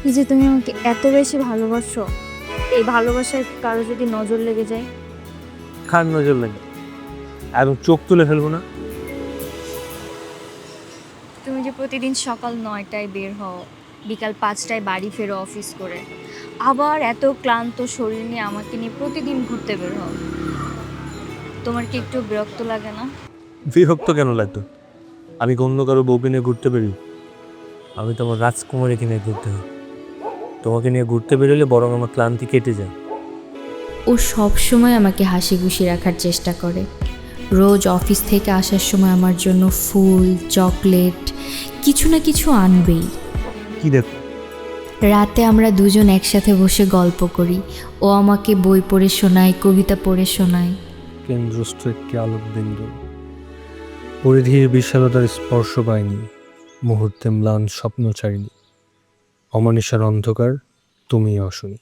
এই যে তুমি আমাকে এত বেশি ভালোবাসো, এই ভালোবাসায় কারো যদি নজর লেগে যায়? কার নজর লাগে? একদম চোখ তুলে ফেলবো না? তুমি যে প্রতিদিন সকাল 9টায় বের হও, বিকাল 5টায় বাড়ি ফেরো অফিস করে, আবার এত ক্লান্ত শরীর নিয়ে আমাকে নিয়ে প্রতিদিন ঘুরতে বের হও, তোমার কি একটু বিরক্ত লাগে না? বিরক্ত কেন লাগতো? আমি কি অন্য কারো বউকে নিয়ে ঘুরতে বেরি? আমি তো আমার রাজকুমারীকে নিয়ে ঘুরতে হয়। তোমাকে নিয়ে ঘুরতে বেরোলে বরং আমার ক্লান্তি কেটে যায়। ও সব সময় আমাকে হাসি খুশি রাখার চেষ্টা করে। রোজ অফিস থেকে আসার সময় আমার জন্য ফুল, চকলেট কিছু না কিছু আনবেই। কি দেখো? রাতে আমরা দুজন একসাথে বসে গল্প করি। ও আমাকে বই পড়ে শোনায়, কবিতা পড়ে শোনায়। কেন্দ্রস্থ একটি আলোকবিন্দু, পরিধির বিশালতার স্পর্শ পায়নি, মুহূর্তে ম্লান স্বপ্ন ছাড়িনি, অমানিসার অন্ধকার তুমি অশুনি।